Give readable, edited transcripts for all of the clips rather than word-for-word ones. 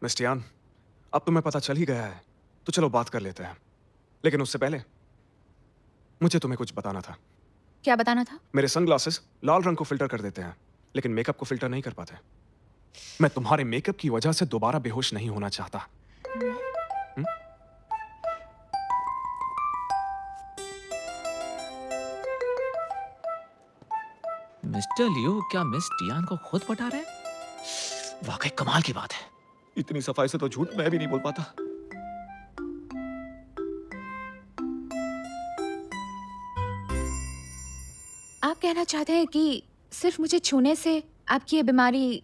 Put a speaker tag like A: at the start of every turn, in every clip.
A: मिस्टियान, अब तुम्हें पता चल ही गया है, तो चलो बात कर लेते हैं। लेकिन उससे पहले मुझे तुम्हें कुछ बताना था।
B: क्या बताना था?
A: मेरे सनग्लासेस लाल रंग को फिल्टर कर देते हैं, लेकिन मेकअप को फिल्टर नहीं कर पाते। मैं तुम्हारे मेकअप की वजह से दोबारा बेहोश नहीं होना चाहता।
C: मिस्टर लियो क्या मिस टियान को खुद पटा रहे हैं? वाकई कमाल की बात है। इतनी सफाई से तो झूठ मैं भी नहीं बोल पाता।
B: आप कहना चाहते हैं कि सिर्फ मुझे छूने से आपकी ये बीमारी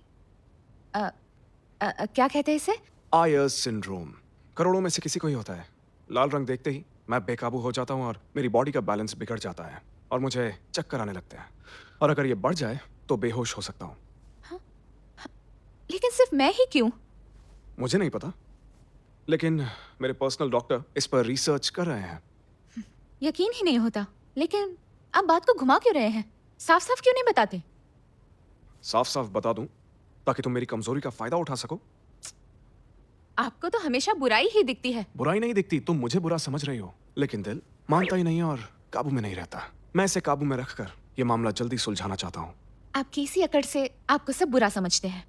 B: क्या कहते हैं इसे?
A: आयर्स सिंड्रोम करोड़ों में से किसी को ही होता है। लाल रंग देखते ही मैं बेकाबू हो जाता हूँ और मेरी बॉडी का बैलेंस बिगड़ जाता है और मुझे चक्कर आने लगते हैं, और अगर ये बढ़ जाए तो बेहोश हो सकता हूँ।
B: लेकिन सिर्फ मैं ही क्यों?
A: मुझे नहीं पता, लेकिन मेरे पर्सनल डॉक्टर इस पर रिसर्च कर रहे हैं।
B: यकीन ही नहीं होता। लेकिन आप बात को घुमा क्यों रहे हैं? साफ साफ क्यों नहीं बताते?
A: साफ साफ बता दूं ताकि तुम मेरी कमजोरी का फायदा उठा सको।
B: आपको तो हमेशा बुराई ही दिखती है।
A: बुराई नहीं दिखती, तुम मुझे बुरा समझ रही हो, लेकिन दिल मानता ही नहीं है और काबू में नहीं रहता। मैं इसे काबू में रखकर ये मामला जल्दी सुलझाना चाहता हूँ।
B: आप किसी अकड़ से आपको सब बुरा समझते हैं।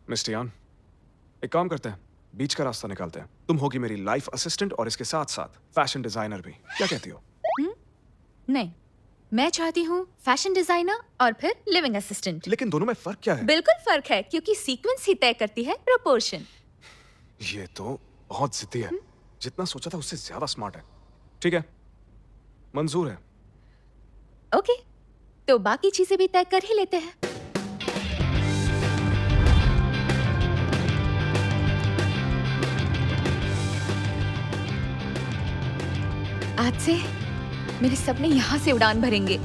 A: मिस्टियान, एक काम करते हैं, बीच का रास्ता निकालते हैं। तुम होगी मेरी लाइफ असिस्टेंट और इसके साथ साथ फैशन डिजाइनर भी। क्या कहती हो?
B: नहीं, मैं चाहती हूँ फैशन डिजाइनर और फिर लिविंग असिस्टेंट।
A: लेकिन दोनों में फर्क क्या है?
B: बिल्कुल फर्क है, क्योंकि सीक्वेंस ही तय करती है प्रोपोर्शन।
A: ये तो बहुत जिद्दी है। जितना सोचा था उससे ज्यादा स्मार्ट है। ठीक है, मंजूर है।
B: ओके, तो बाकी चीजें भी तय कर ही लेते हैं। आज से मेरे सपने यहाँ से उड़ान भरेंगे।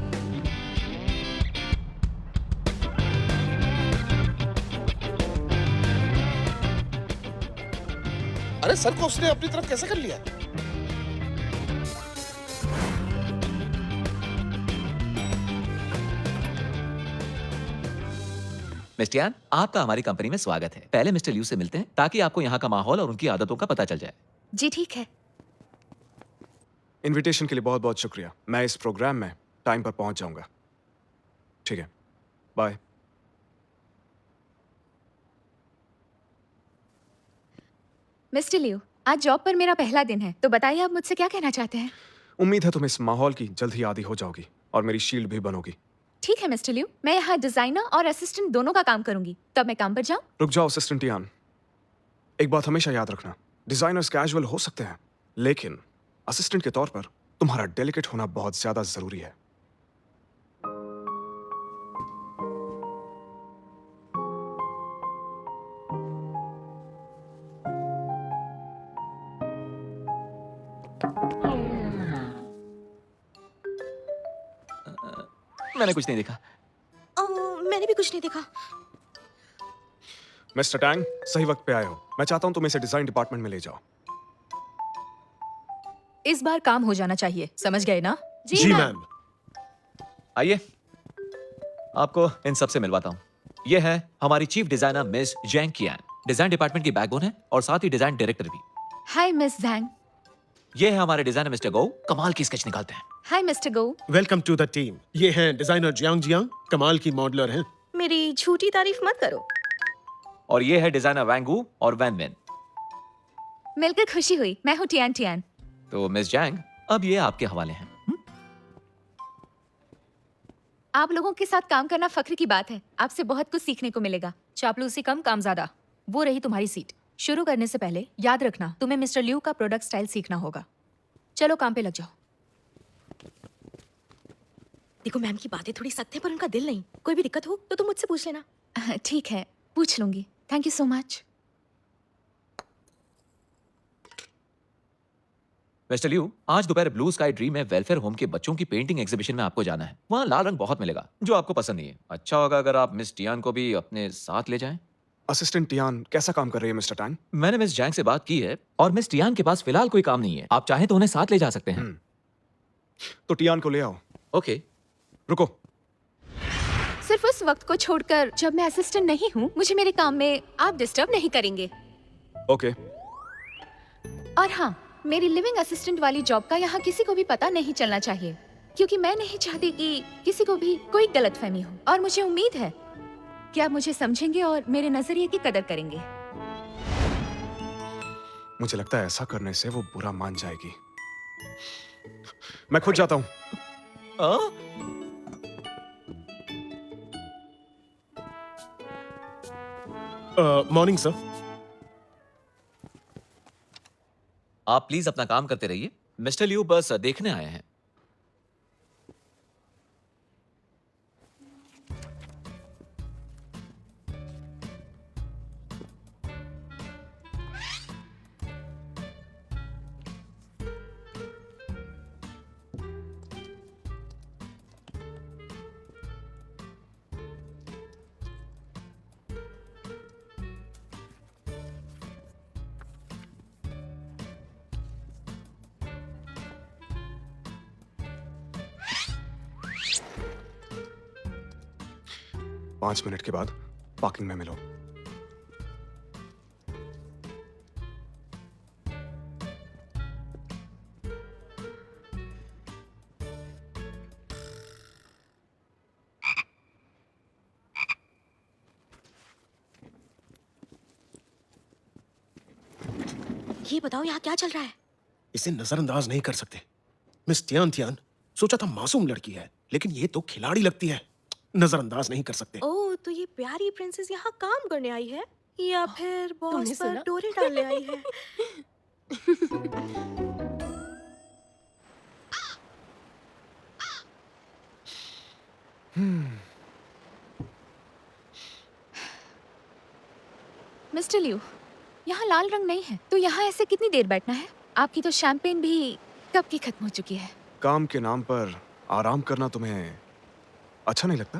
D: अरे सर को उसने अपनी तरफ कैसे कर लिया?
C: मिस्टर यान, आपका हमारी कंपनी में स्वागत है। पहले मिस्टर लियू से मिलते हैं ताकि आपको यहाँ का माहौल और उनकी आदतों का पता चल जाए।
B: जी ठीक है।
A: इनविटेशन के लिए बहुत बहुत शुक्रिया। मैं इस प्रोग्राम में टाइम पर पहुंच जाऊंगा। ठीक है, बाय।
B: मिस्टर लियो, आज जॉब पर मेरा पहला दिन है, तो बताइए आप मुझसे क्या कहना चाहते हैं?
A: उम्मीद है तुम इस माहौल की जल्द ही आदी हो जाओगी और मेरी शील्ड भी बनोगी।
B: ठीक है मिस्टर लियो, मैं यहाँ डिजाइनर और असिस्टेंट दोनों का काम करूंगी। तब मैं काम पर जाऊँ?
A: रुक जाओ असिस्टेंट टियान, एक बात हमेशा याद रखना, डिजाइनर्स कैजुअल हो सकते हैं, लेकिन असिस्टेंट के तौर पर तुम्हारा डेलिकेट होना बहुत ज्यादा जरूरी है।
C: मैंने कुछ नहीं देखा।
E: मैंने भी कुछ नहीं देखा।
A: मिस्टर टैंग, सही वक्त पे आए हो। मैं चाहता हूं तुम इसे डिजाइन डिपार्टमेंट में ले जाओ।
F: इस बार काम हो जाना चाहिए, समझ गए ना?
D: जी मैम।
C: आइए, आपको इन सबसे मिलवाता हूँ। ये है हमारी चीफ डिजाइनर मिस जैंग कियान, डिजाइन डिपार्टमेंट की बैकबोन है और साथ ही डिजाइन डायरेक्टर भी।
B: Hi miss जैंग।
C: ये है हमारे डिजाइनर मिस्टर गो, कमाल की स्केच निकालते हैं।
B: Hi mister Go.
D: Welcome to the team. ये हैं डिजाइनर जियांग जियांग, कमाल की मॉडलर हैं।
E: मेरी झूठी तारीफ मत करो।
C: और ये है डिजाइनर वैंगू और वैन वैन।
B: मिलकर खुशी हुई। मैं हूँ टियान टियान।
C: तो मिस जैंग, अब ये आपके हवाले हैं।
B: आप लोगों के साथ काम करना फख्र की बात है। आपसे बहुत कुछ सीखने को मिलेगा।
F: चापलूसी कम, काम ज्यादा। वो रही तुम्हारी सीट। शुरू करने से पहले याद रखना, तुम्हें मिस्टर लियू का प्रोडक्ट स्टाइल सीखना होगा। चलो काम पे लग जाओ।
E: देखो मैम की बातें थोड़ी सख्त है, पर उनका दिल नहीं। कोई भी दिक्कत हो तो तुम मुझसे पूछ लेना।
B: ठीक है, पूछ लूंगी। Thank you so much.
C: Mister Liu, आज दोपहर ब्लू स्काई ड्रीम में वेलफेयर होम के बच्चों की पेंटिंग एग्जीबिशन में आपको जाना है। वहाँ लाल रंग बहुत मिलेगा, जो आपको पसंद नहीं है। अच्छा होगा अगर आप मिस टियान को भी अपने साथ ले जाएं।
A: असिस्टेंट टियान कैसा काम कर रही है मिस्टर टैंग?
C: मैंने मिस जैंग से बात की है और मिस टियान के पास फिलहाल कोई काम नहीं है। आप चाहें तो उन्हें साथ ले जा सकते हैं।
A: तो टियान को ले आओ।
C: ओके।
A: रुको।
B: सिर्फ उस वक्त को छोड़कर जब मैं असिस्टेंट नहीं हूँ मुझे मेरे काम में आप डिस्टर्ब नहीं करेंगे।
A: ओके।
B: और हाँ, मेरी लिविंग असिस्टेंट वाली जॉब का यहाँ किसी को भी पता नहीं चलना चाहिए, क्योंकि मैं नहीं चाहती कि किसी को भी कोई गलतफहमी हो। और मुझे उम्मीद है कि आप मुझे समझेंगे और मेरे नजरिए की कदर करेंगे।
A: मुझे लगता है ऐसा करने से वो बुरा मान जाएगी। मैं खुद जाता हूँ।
D: Morning sir.
C: आप प्लीज अपना काम करते रहिए, मिस्टर लियू बस देखने आए हैं।
A: पांच मिनट के बाद पार्किंग में मिलो।
E: ये बताओ यहाँ क्या चल रहा है?
D: इसे नजरअंदाज नहीं कर सकते। मिस तियान तियान सोचा था मासूम लड़की है, लेकिन ये तो खिलाड़ी लगती है। नजरअंदाज नहीं कर सकते।
E: ओह, तो ये प्यारी प्रिंसेस यहाँ काम करने आई है या फिर बॉस
F: तुमने
E: पर
F: सुना?
E: डोरे डालने आई है?
B: मिस्टर लियू, यहाँ लाल रंग नहीं है, तो यहाँ ऐसे कितनी देर बैठना है? आपकी तो शैंपेन भी कब की खत्म हो चुकी है।
A: काम के नाम पर आराम करना तुम्हें अच्छा नहीं लगता?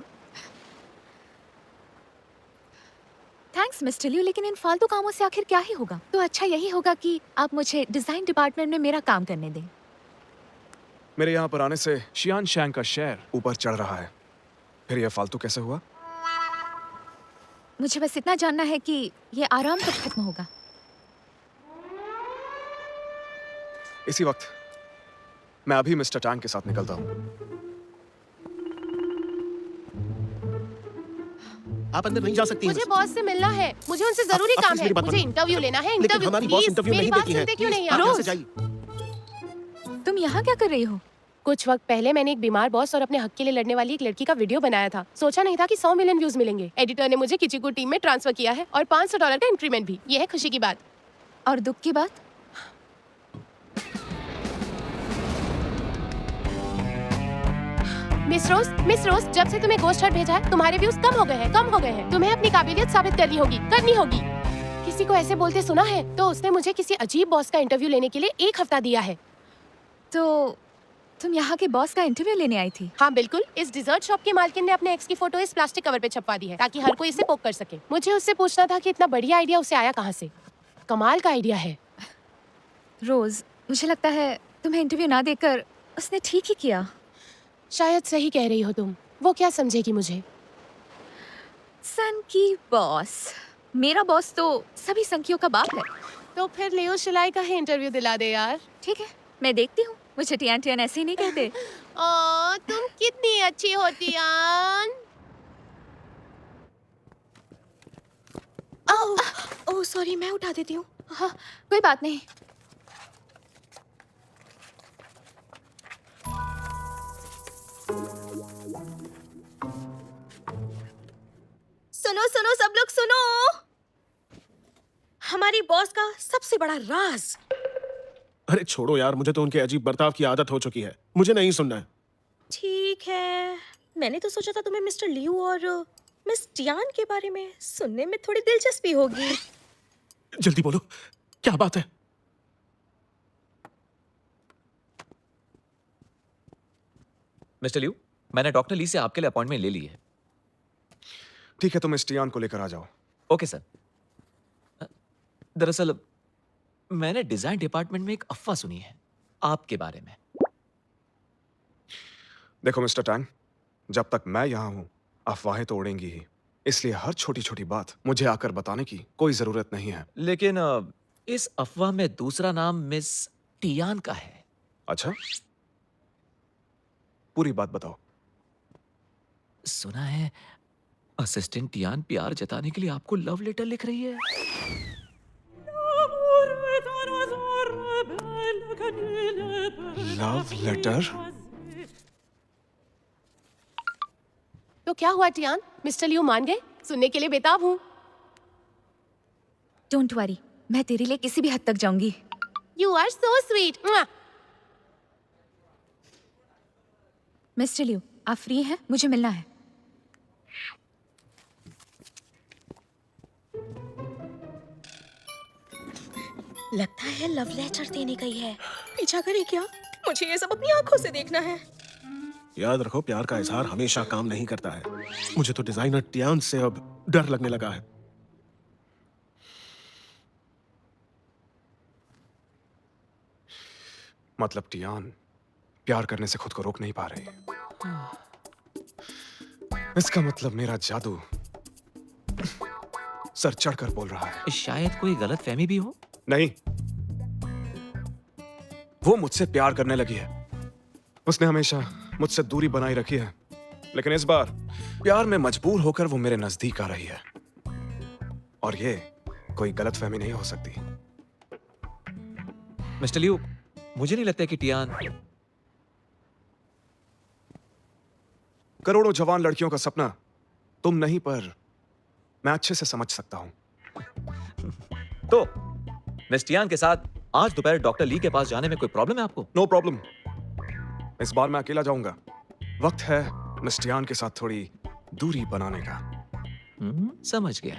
B: थैंक्स मिस्टर लियू, लेकिन इन फालतू कामों से आखिर क्या ही होगा? तो अच्छा यही होगा कि आप मुझे डिजाइन डिपार्टमेंट में मेरा काम करने दें।
A: मेरे यहाँ पर आने से शियान शैंग का शेयर ऊपर चढ़ रहा है, फिर यह फालतू कैसे हुआ?
B: मुझे बस इतना जानना है कि ये आराम कब खत्म होगा।
A: इसी वक्त मैं अभी मिस्टर टैंग के साथ निकलता हूँ।
D: आप अंदर नहीं जा सकती।
G: मुझे बॉस से मिलना है, मुझे उनसे जरूरी
D: आप
G: काम
D: प्लीज
G: है,
D: मेरी बात
G: मुझे
D: मानो।
G: इंटरव्यू लेना है।
D: लेकिन
G: इंटरव्यू
D: हमारी बॉस
G: प्लीज,
D: इंटरव्यू
G: मेरी
D: नहीं
G: बात
D: देती हैं।
G: सुनते क्यों नहीं
D: आप
G: आप?
D: यहाँ से जाइए।
B: तुम यहाँ क्या कर रही हो?
G: कुछ वक्त पहले मैंने एक बीमार बॉस और अपने हक के लिए लड़ने वाली एक लड़की का वीडियो बनाया था। सोचा नहीं था कि 100 मिलियन व्यूज मिलेंगे। एडिटर ने मुझे किचिकू टीम में ट्रांसफर किया है और $500 का इंक्रीमेंट भी। ये है खुशी की बात।
B: और दुख की बात?
G: मिस रोज, जब से तुम्हें गोस्ट हर्ट भेजा है, तुम्हारे व्यूज कम हो गए हैं। तुम्हें अपनी काबिलियत साबित करनी होगी। किसी को ऐसे बोलते सुना है तो उसने मुझे किसी अजीब बॉस का इंटरव्यू लेने के लिए 1 हफ्ता दिया है।
B: तो तुम यहाँ के बॉस का इंटरव्यू लेने आई थी?
G: हाँ बिल्कुल। इस डिजर्ट शॉप की मालकिन ने अपने एक्स की फोटो इस प्लास्टिक कवर पे छपवा दी है ताकि हर कोई इसे पोक कर सके। मुझे उससे पूछना था कि इतना बढ़िया आइडिया उसे आया कहाँ से। कमाल का आइडिया है।
B: रोज, मुझे लगता है तुम्हें इंटरव्यू ना देकर उसने ठीक ही किया।
G: शायद सही कह रही हो तुम। वो क्या समझेगी मुझे?
B: सन की बॉस। मेरा बॉस तो सभी संकियों का बाप है।
G: तो फिर लियो शिलाई का ही इंटरव्यू दिला दे यार।
B: ठीक है, मैं देखती हूँ। मुझे टियान टियान ऐसे ही नहीं कहते।
G: ओ, तुम कितनी अच्छी हो टियान।
E: ओह सॉरी, मैं उठा देती हूँ।
B: हाँ, कोई बात नहीं।
E: सुनो सुनो सब लोग सुनो, हमारी बॉस का सबसे बड़ा राज।
D: अरे छोड़ो यार, मुझे तो उनके अजीब बर्ताव की आदत हो चुकी है। मुझे नहीं सुनना है।
E: ठीक है, मैंने तो सोचा था तुम्हें मिस्टर लियू और मिस टियान के बारे में सुनने में थोड़ी दिलचस्पी होगी।
D: जल्दी बोलो, क्या बात है?
C: मिस्टर लियू, मैंने डॉक्टर ली से आपके लिए अपॉइंटमेंट ले ली है।
A: ठीक है, तुम इस टियान को लेकर आ जाओ।
C: Okay sir. दरअसल मैंने डिजाइन डिपार्टमेंट में एक अफवाह सुनी है आपके बारे में।
A: देखो मिस्टर टैंग, जब तक मैं यहाँ हूं अफवाहें तो उड़ेंगी ही, इसलिए हर छोटी छोटी बात मुझे आकर बताने की कोई जरूरत नहीं है।
C: लेकिन इस अफवाह में दूसरा नाम मिस टियान का है।
A: अच्छा, पूरी बात बताओ।
C: सुना है असिस्टेंट टियान प्यार जताने के लिए आपको लव लेटर लिख रही है।
A: Love letter?
G: तो क्या हुआ टियान, मिस्टर लियू मान गए? सुनने के लिए बेताब हूँ।
B: डोंट वरी, मैं तेरे लिए किसी भी हद तक जाऊंगी।
G: You are so sweet.
B: Mister Liu, आप फ्री हैं? मुझे मिलना है।
E: लगता है लव लेटर देने गई है। पीछा करे क्या? मुझे ये सब अपनी आंखों से देखना है।
D: याद रखो, प्यार का इजहार हमेशा काम नहीं करता है। मुझे तो डिजाइनर टियान से अब डर लगने लगा है।
A: मतलब टियान प्यार करने से खुद को रोक नहीं पा रही। इसका मतलब मेरा जादू सर चढ़कर बोल रहा है।
C: शायद कोई गलत फहमी भी हो।
A: नहीं, वो मुझसे प्यार करने लगी है। उसने हमेशा मुझसे दूरी बनाई रखी है, लेकिन इस बार प्यार में मजबूर होकर वो मेरे नजदीक आ रही है। और ये कोई गलतफहमी नहीं हो सकती।
C: मिस्टर लियू, मुझे नहीं लगता कि टियान
A: करोड़ों जवान लड़कियों का सपना तुम नहीं, पर मैं अच्छे से समझ सकता हूं।
C: तो मिस टियान के साथ आज दोपहर डॉक्टर ली के पास जाने में कोई प्रॉब्लम है आपको?
A: No problem. इस बार मैं अकेला जाऊंगा। वक्त है मिस टियान के साथ थोड़ी दूरी बनाने का।
C: समझ गया।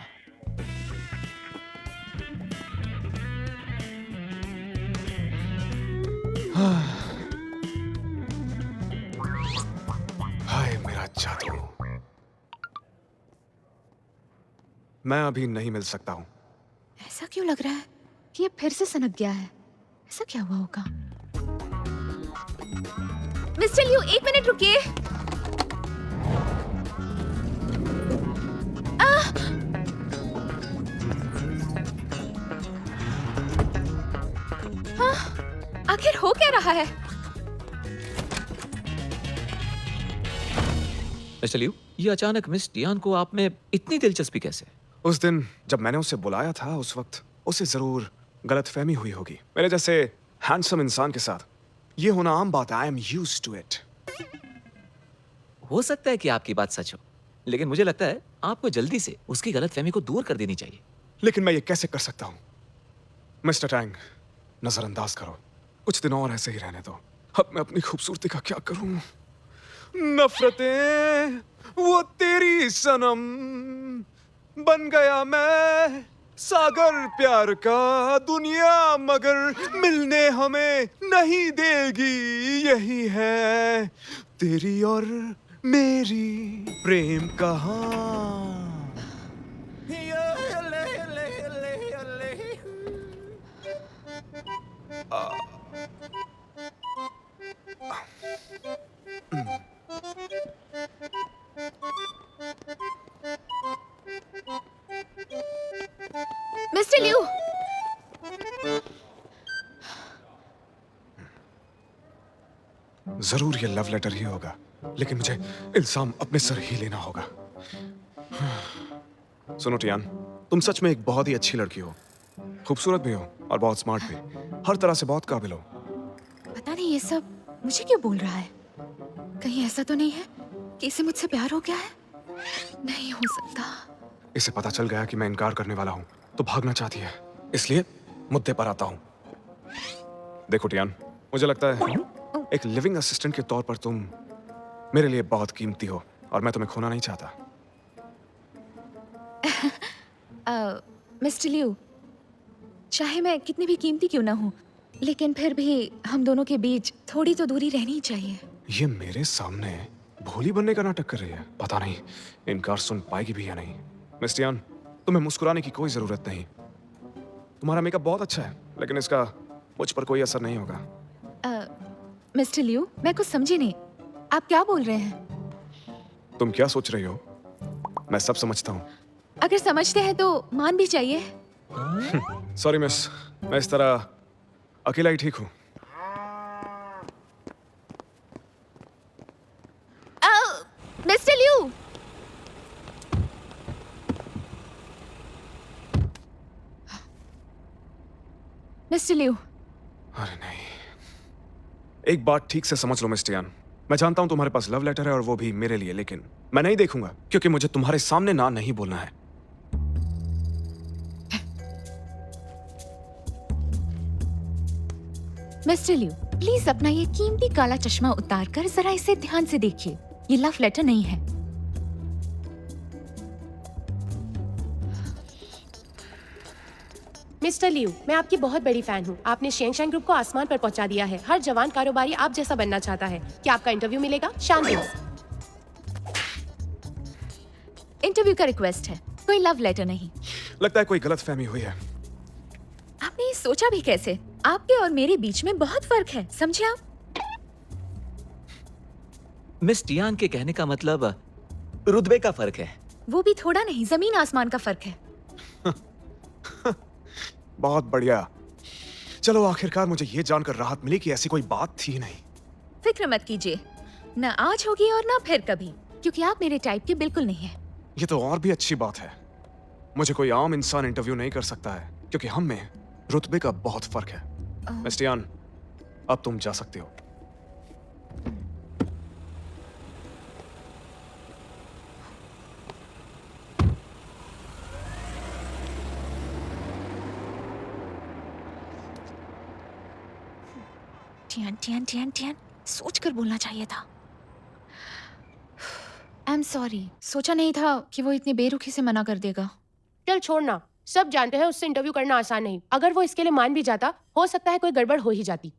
A: हाय मेरा जादू। मैं अभी नहीं मिल सकता हूं।
B: ऐसा क्यों लग रहा है कि ये फिर से सनक गया है? ऐसा क्या हुआ होगा? मिस्टर लियू, 1 मिनट रुकिए। आखिर हो क्या रहा है?
C: मिस्टर लियू, ये अचानक मिस टियान को आप में इतनी दिलचस्पी कैसे?
A: उस दिन जब मैंने उसे बुलाया था, उस वक्त उसे जरूर गलतफहमी हुई होगी। मेरे जैसे हैंडसम इंसान के साथ ये होना आम बात है। I am used to it.
C: हो सकता है कि आपकी बात सच हो, लेकिन मुझे लगता है आपको जल्दी से उसकी गलतफहमी को दूर कर देनी चाहिए।
A: लेकिन मैं ये कैसे कर सकता हूं? मिस्टर टैंग, नजरअंदाज करो। कुछ दिन और ऐसे ही रहने दो। अब मैं अपनी खूबसूरती का क्या करूं? नफरतें वो तेरी सनम, बन गया मैं सागर प्यार का। दुनिया मगर मिलने हमें नहीं देगी। यही है तेरी और मेरी प्रेम कहानी।
B: मिस्टर लियू,
A: जरूर ये लव लेटर ही होगा, लेकिन मुझे इल्जाम अपने सर ही लेना होगा। सुनो टियान, तुम सच में एक बहुत ही अच्छी लड़की हो। खूबसूरत भी हो और बहुत स्मार्ट भी। हर तरह से बहुत काबिल हो।
B: पता नहीं ये सब मुझे क्यों बोल रहा है। कहीं ऐसा तो नहीं है कि इसे मुझसे प्यार हो गया है? नहीं हो सकता।
A: इसे पता चल गया कि मैं इनकार करने वाला हूं, तो भागना चाहती है। इसलिए मुद्दे पर आता हूं। देखो टियान, मुझे लगता है एक लिविंग असिस्टेंट के तौर पर तुम मेरे लिए बहुत कीमती हो, और मैं तुम्हें खोना नहीं चाहता।
B: मिस्टर लियू, चाहे मैं कितनी भी कीमती क्यों ना हूँ, लेकिन फिर भी हम दोनों के बीच थोड़ी तो दूरी रहनी चाहिए।
A: ये मेरे सामने भोली बनने का नाटक कर रही है। पता नहीं इनकार सुन पाएगी भी या नहीं। मिस टियान, तुम्हें मुस्कुराने की कोई जरूरत नहीं। तुम्हारा मेकअप बहुत अच्छा है, लेकिन इसका मुझ पर कोई असर नहीं होगा।
B: मिस्टर लियू, मैं कुछ समझी नहीं। आप क्या बोल रहे हैं?
A: तुम क्या सोच रही हो मैं सब समझता हूँ।
B: अगर समझते हैं तो मान भी चाहिए।
A: सॉरी मिस, मैं इस तरह अकेला ही ठीक हूँ।
B: मिस्टर लियू, मिस्टर लियू,
A: अरे नहीं, एक बात ठीक से समझ लो मिस टियान। मैं जानता हूं तुम्हारे पास लव लेटर है और वो भी मेरे लिए, लेकिन मैं नहीं देखूंगा क्योंकि मुझे तुम्हारे सामने ना नहीं बोलना है।
B: मिस्टर लियू, प्लीज अपना ये कीमती काला चश्मा उतार कर जरा इसे ध्यान से देखिए। ये लव लेटर नहीं है।
G: मिस्टर लियू, मैं आपकी बहुत बड़ी फैन हूँ। आपने शेंगशांग ग्रुप को आसमान पर पहुंचा दिया है। हर जवान कारोबारी आप जैसा बनना चाहता है। क्या आपका इंटरव्यू मिलेगा? शानदार।
B: इंटरव्यू का रिक्वेस्ट है, कोई लव लेटर नहीं।
A: लगता है कोई गलतफहमी हुई है।
B: आपने ये सोचा भी कैसे? आपके और मेरे बीच में बहुत फर्क है, समझे आप?
C: मिस टियान के कहने का मतलब रुतबे का फर्क है।
B: वो भी थोड़ा नहीं, जमीन आसमान का फर्क है।
A: बहुत बढ़िया। चलो आखिरकार मुझे ये जानकर राहत मिली कि ऐसी कोई बात थी नहीं।
B: फिक्र मत कीजिए, न आज होगी और न फिर कभी, क्योंकि आप मेरे टाइप के बिल्कुल नहीं हैं।
A: ये तो और भी अच्छी बात है। मुझे कोई आम इंसान इंटरव्यू नहीं कर सकता है क्योंकि हम में रुतबे का बहुत फर्क है। मिस टियान, अब तुम जा सकते हो।
B: टियान टियान टियान टियान, सोच कर बोलना चाहिए था। आई एम सॉरी, सोचा नहीं था कि वो इतनी बेरुखी से मना कर देगा।
G: चल छोड़ना, सब जानते हैं उससे इंटरव्यू करना आसान नहीं। अगर वो इसके लिए मान भी जाता, हो सकता है कोई गड़बड़ हो ही जाती।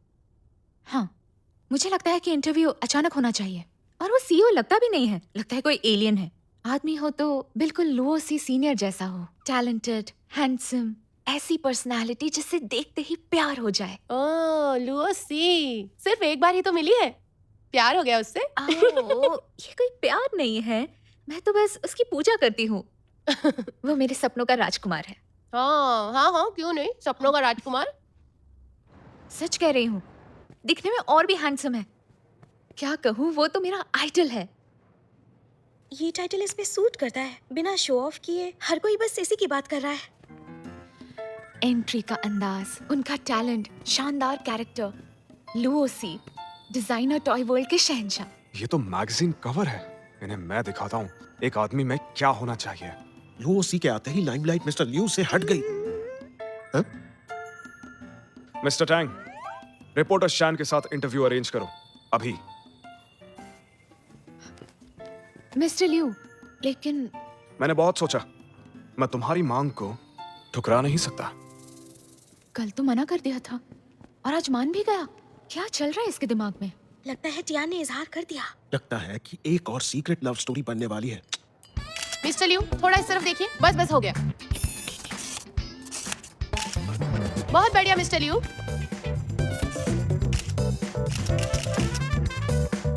B: हाँ, मुझे लगता है कि इंटरव्यू अचानक होना चाहिए। और वो सीईओ लगता भी नहीं है, लगता है कोई एलियन है। आदमी हो तो बिल्कुल लुओ सी सीनियर जैसा हो, टैलेंटेड, हैंडसम, ऐसी पर्सनालिटी जिससे देखते ही प्यार हो जाए।
G: ओह लुओसी, सिर्फ एक बार ही तो मिली है, प्यार हो गया उससे?
B: ये कोई प्यार नहीं है, मैं तो बस उसकी पूजा करती हूँ। वो मेरे सपनों का राजकुमार है।
G: हाँ हाँ हाँ, क्यों नहीं, सपनों का राजकुमार।
B: सच कह रही हूँ, दिखने में और भी हैंडसम है। क्या कहूँ, वो तो मेरा आइडल है।
E: ये टाइटल इसमें सूट करता है। बिना शो ऑफ किए हर कोई बस इसी की बात कर रहा है।
B: एंट्री का अंदाज, उनका टैलेंट, शानदार कैरेक्टर, लुओसी, डिजाइनर टॉय वर्ल्ड के शहंशाह।
A: ये तो मैगजीन कवर है। इन्हें मैं दिखाता हूँ एक आदमी में क्या होना चाहिए।
D: लुओसी के आते ही लाइमलाइट मिस्टर लियू से हट गई। हाँ?
A: मिस्टर टैंग, रिपोर्टर शैन के साथ इंटरव्यू अरेंज करो अभी।
B: मिस्टर लियू, लेकिन
A: मैंने बहुत सोचा, मैं तुम्हारी मांग को ठुकरा नहीं सकता।
B: कल तो मना कर दिया था और आज मान भी गया। क्या चल रहा है इसके दिमाग में?
E: लगता है टियान ने इजहार कर दिया।
D: लगता है कि एक और सीक्रेट लव स्टोरी बनने वाली है।
G: मिस्टर लियू, थोड़ा इस तरफ देखिए, बस बस हो गया। बहुत बढ़िया मिस्टर लियू,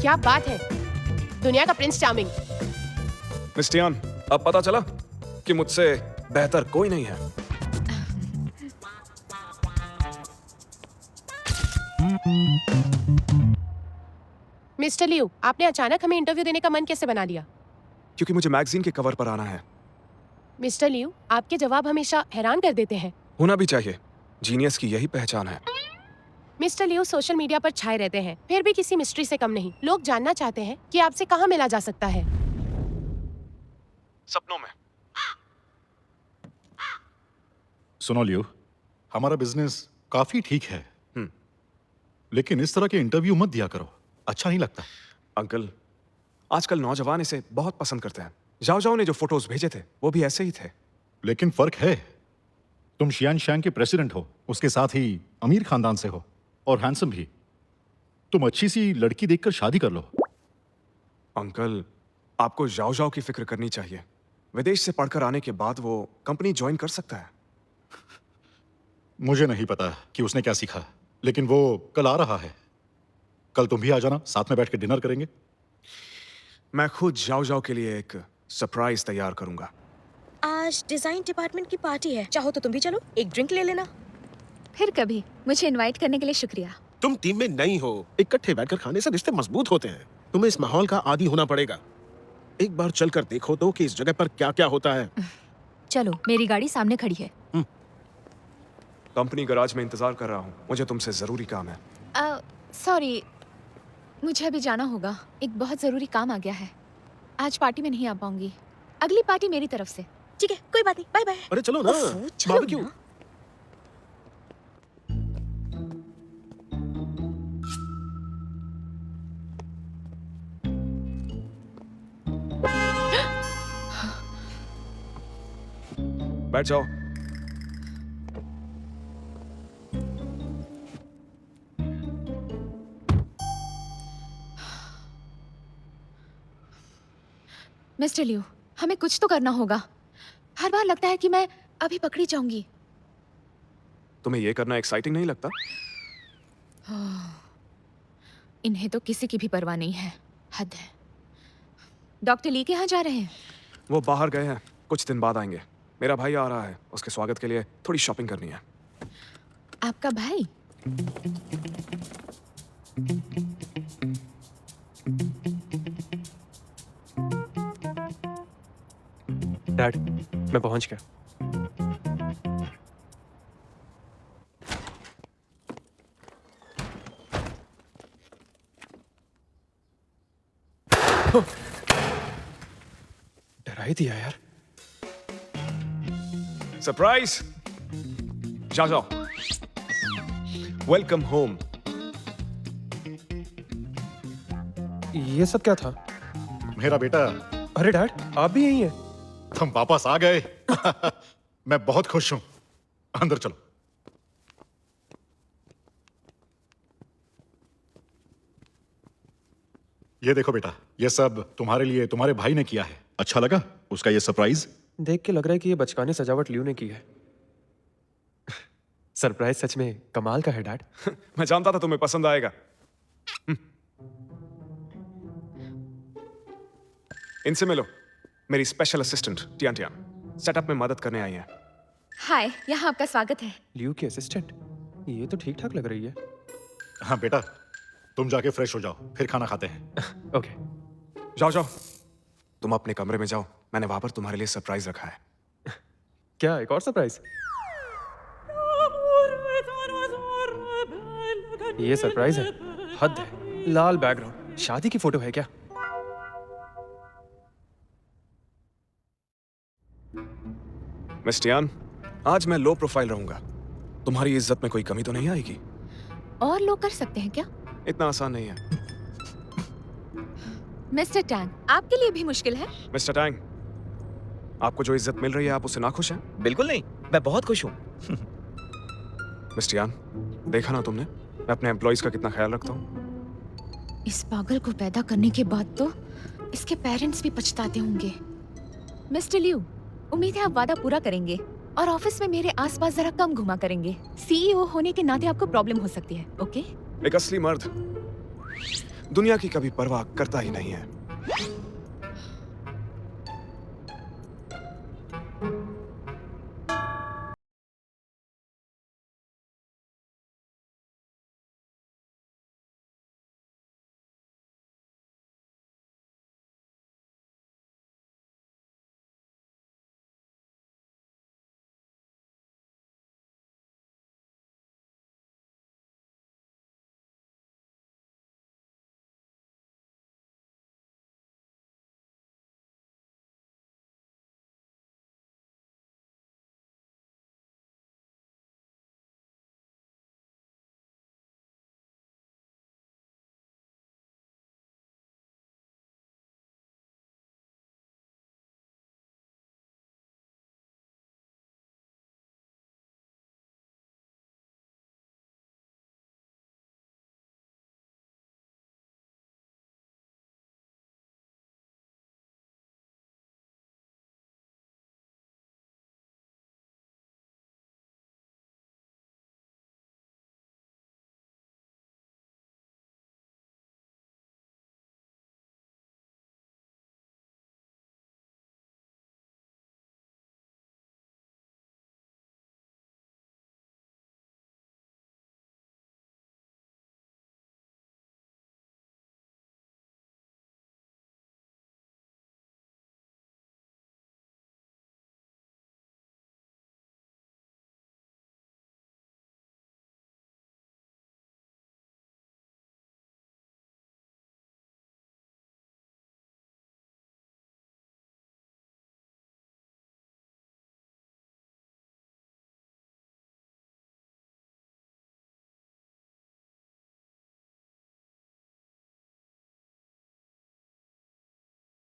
G: क्या बात है, दुनिया का प्रिंस चार्मिंग।
A: मिस टियान, अब पता चला कि मुझसे बेहतर कोई नहीं है।
G: मिस्टर लियू, आपने अचानक हमें इंटरव्यू देने का मन कैसे बना लिया?
A: क्योंकि मुझे मैगजीन के कवर पर आना है।
G: मिस्टर लियू, आपके जवाब हमेशा हैरान कर देते हैं।
A: होना भी चाहिए, जीनियस की यही पहचान है।
G: मिस्टर लियू सोशल मीडिया पर छाए रहते हैं, फिर भी किसी मिस्ट्री से कम नहीं। लोग जानना चाहते हैं कि आपसे कहाँ मिला जा सकता है।
A: सपनों में।
H: सुनो लियो, हमारा बिजनेस काफी ठीक है, लेकिन इस तरह के इंटरव्यू मत दिया करो, अच्छा नहीं लगता।
A: अंकल, आजकल नौजवान इसे बहुत पसंद करते हैं। जाओ जाओ ने जो फोटोज भेजे थे वो भी ऐसे ही थे।
H: लेकिन फर्क है, तुम शियान शैंग के प्रेसिडेंट हो, उसके साथ ही अमीर खानदान से हो और हैंडसम भी। तुम अच्छी सी लड़की देखकर शादी कर लो।
A: अंकल, आपको जाओ जाओ की फिक्र करनी चाहिए। विदेश से पढ़कर आने के बाद वो कंपनी ज्वाइन कर सकता है।
H: मुझे नहीं पता कि उसने क्या सीखा, लेकिन वो कल आ रहा है। कल तुम भी आ जाना, साथ में बैठ के डिनर करेंगे।
A: मैं खुद जाओ जाओ के लिए एक सरप्राइज तैयार करूंगा।
E: आज डिजाइन डिपार्टमेंट की पार्टी है, चाहो तो तुम भी चलो, एक ड्रिंक ले लेना।
B: फिर कभी। मुझे इनवाइट करने के लिए शुक्रिया।
D: तुम टीम में नहीं हो, इकट्ठे बैठकर खाने से रिश्ते मजबूत होते हैं। तुम्हें इस माहौल का आदी होना पड़ेगा। एक बार चलकर देखो तो कि इस जगह पर क्या क्या होता है।
F: चलो, मेरी गाड़ी सामने खड़ी है।
A: कंपनी गराज में इंतजार कर रहा हूँ, मुझे तुमसे जरूरी काम है।
B: सॉरी, मुझे अभी जाना होगा। एक बहुत जरूरी काम आ गया है। आज पार्टी में नहीं आ पाऊंगी। अगली पार्टी मेरी तरफ से।
E: ठीक है, कोई बात नहीं, बाय बाय।
D: अरे चलो ना,
E: ओफो, चलो
D: बारबेक्यू।
E: ना।
A: बैठ जाओ।
B: मिस्टर लियो, हमें कुछ तो करना होगा। हर बार लगता है कि मैं अभी पकड़ी जाऊंगी।
A: तुम्हें ये करना एक्साइटिंग नहीं लगता?
B: इन्हें तो किसी की भी परवाह नहीं है। हद है। डॉक्टर ली के यहाँ जा रहे हैं?
A: वो बाहर गए हैं, कुछ दिन बाद आएंगे। मेरा भाई आ रहा है, उसके स्वागत के लिए थोड़ी शॉपिंग करनी है।
B: आपका भाई?
I: डैड, मैं पहुंच गया। डरा ही दिया यार।
A: सरप्राइज! जाओ जाओ। Welcome home.
I: ये सब क्या था?
H: मेरा बेटा,
I: अरे डैड, आप भी यही हैं?
H: तुम वापस आ गए। मैं बहुत खुश हूं। अंदर चलो। ये देखो बेटा, ये सब तुम्हारे लिए तुम्हारे भाई ने किया है। अच्छा लगा उसका ये सरप्राइज?
I: देख के लग रहा है कि ये बचकाने सजावट लियो ने की है। सरप्राइज सच में कमाल का है डैड।
A: मैं जानता था तुम्हें पसंद आएगा। इनसे मिलो, मेरी special assistant Tian Tian setup में मदद करने आई है।
B: हाय, यहाँ आपका स्वागत है।
I: लियो की असिस्टेंट? ये तो ठीक ठाक लग रही है।
H: हाँ बेटा, तुम जाके फ्रेश हो जाओ, फिर खाना खाते हैं।
I: ओके।
A: जाओ जाओ, तुम अपने कमरे में जाओ, मैंने वहां पर तुम्हारे लिए सरप्राइज रखा है।
I: क्या, एक और सरप्राइज? ये सरप्राइज है? हद है। लाल बैकग्राउंड, शादी की फोटो है क्या?
A: मिस टियान, आज मैं लो प्रोफाइल रहूंगा। तुम्हारी इज्जत में कोई कमी तो नहीं आएगी?
B: और लोग कर सकते हैं क्या?
A: इतना आसान नहीं है।
B: मिस्टर टैंग, आपके लिए भी मुश्किल है?
A: मिस्टर टैंग, आपको जो इज्जत मिल रही है, आप उससे नाखुश हैं?
C: बिल्कुल नहीं, मैं बहुत खुश हूँ।
A: मिस टियान, देखा ना तुमने, मैं अपने एम्प्लॉइज का कितना ख्याल रखता हूँ।
B: इस पागल को पैदा करने के बाद तो इसके पेरेंट्स भी पछताते होंगे। मिस्टर लियू, उम्मीद है आप वादा पूरा करेंगे और ऑफिस में मेरे आसपास जरा कम घुमा करेंगे। सीईओ होने के नाते आपको प्रॉब्लम हो सकती है, ओके?
A: एक असली मर्द दुनिया की कभी परवाह करता ही नहीं है।